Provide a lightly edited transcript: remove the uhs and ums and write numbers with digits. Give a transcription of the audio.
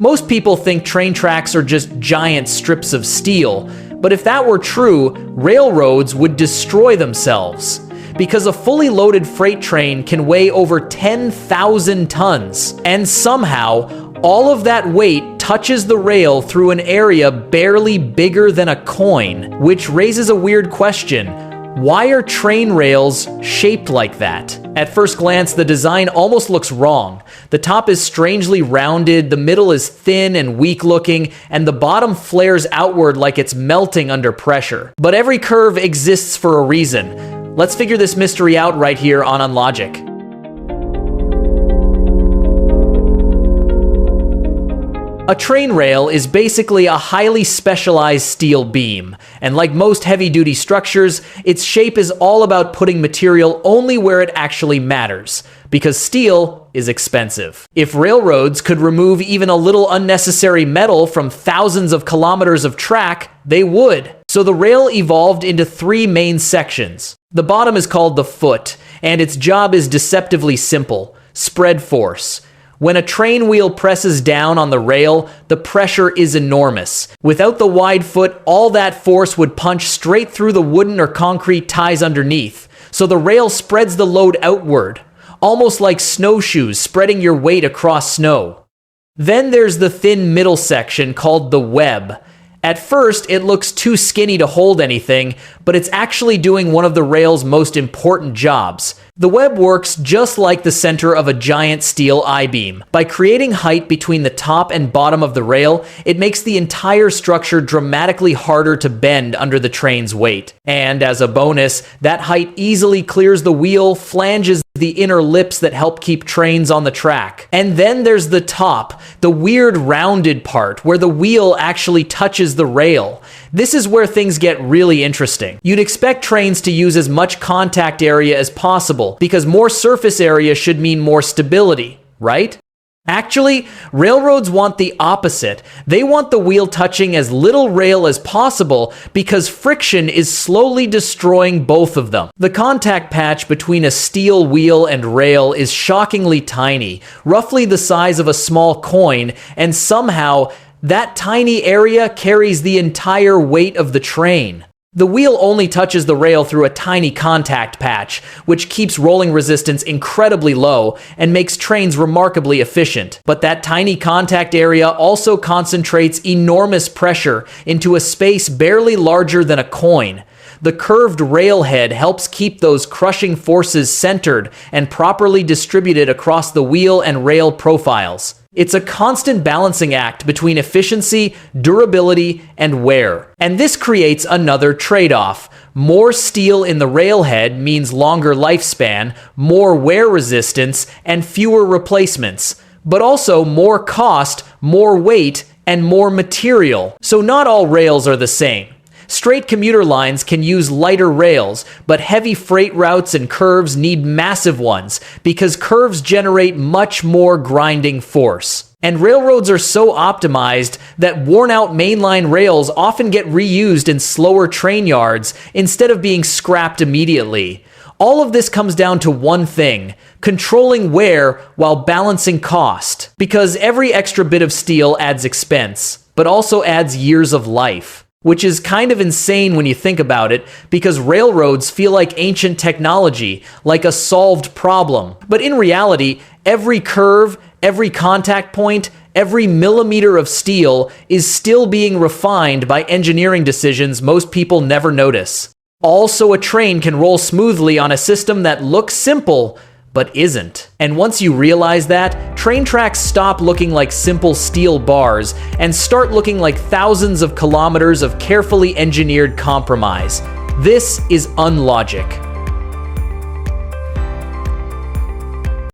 Most people think train tracks are just giant strips of steel, but if that were true, railroads would destroy themselves. Because a fully loaded freight train can weigh over 10,000 tons, and somehow, all of that weight touches the rail through an area barely bigger than a coin, which raises a weird question. Why are train rails shaped like that? At first glance, the design almost looks wrong. The top is strangely rounded, the middle is thin and weak-looking, and the bottom flares outward like it's melting under pressure. But every curve exists for a reason. Let's figure this mystery out right here on UnLogic. A train rail is basically a highly specialized steel beam, and like most heavy-duty structures, its shape is all about putting material only where it actually matters, because steel is expensive. If railroads could remove even a little unnecessary metal from thousands of kilometers of track, they would. So the rail evolved into three main sections. The bottom is called the foot, and its job is deceptively simple: spread force. When a train wheel presses down on the rail, the pressure is enormous. Without the wide foot, all that force would punch straight through the wooden or concrete ties underneath, so the rail spreads the load outward, almost like snowshoes spreading your weight across snow. Then there's the thin middle section called the web. At first, it looks too skinny to hold anything, but it's actually doing one of the rail's most important jobs. The web works just like the center of a giant steel I-beam. By creating height between the top and bottom of the rail, it makes the entire structure dramatically harder to bend under the train's weight. And as a bonus, that height easily clears the wheel, flanges the inner lips that help keep trains on the track. And then there's the top, the weird rounded part where the wheel actually touches the rail. This is where things get really interesting. You'd expect trains to use as much contact area as possible, because more surface area should mean more stability, right? Actually, railroads want the opposite. They want the wheel touching as little rail as possible because friction is slowly destroying both of them. The contact patch between a steel wheel and rail is shockingly tiny, roughly the size of a small coin, and somehow that tiny area carries the entire weight of the train. The wheel only touches the rail through a tiny contact patch, which keeps rolling resistance incredibly low and makes trains remarkably efficient. But that tiny contact area also concentrates enormous pressure into a space barely larger than a coin. The curved rail head helps keep those crushing forces centered and properly distributed across the wheel and rail profiles. It's a constant balancing act between efficiency, durability, and wear. And this creates another trade-off. More steel in the railhead means longer lifespan, more wear resistance, and fewer replacements. But also more cost, more weight, and more material. So not all rails are the same. Straight commuter lines can use lighter rails, but heavy freight routes and curves need massive ones because curves generate much more grinding force. And railroads are so optimized that worn-out mainline rails often get reused in slower train yards instead of being scrapped immediately. All of this comes down to one thing: controlling wear while balancing cost. Because every extra bit of steel adds expense, but also adds years of life. Which is kind of insane when you think about it, because railroads feel like ancient technology, like a solved problem. But in reality, every curve, every contact point, every millimeter of steel is still being refined by engineering decisions most people never notice. Also, a train can roll smoothly on a system that looks simple, but isn't. And once you realize that, train tracks stop looking like simple steel bars and start looking like thousands of kilometers of carefully engineered compromise. This is UnLogic.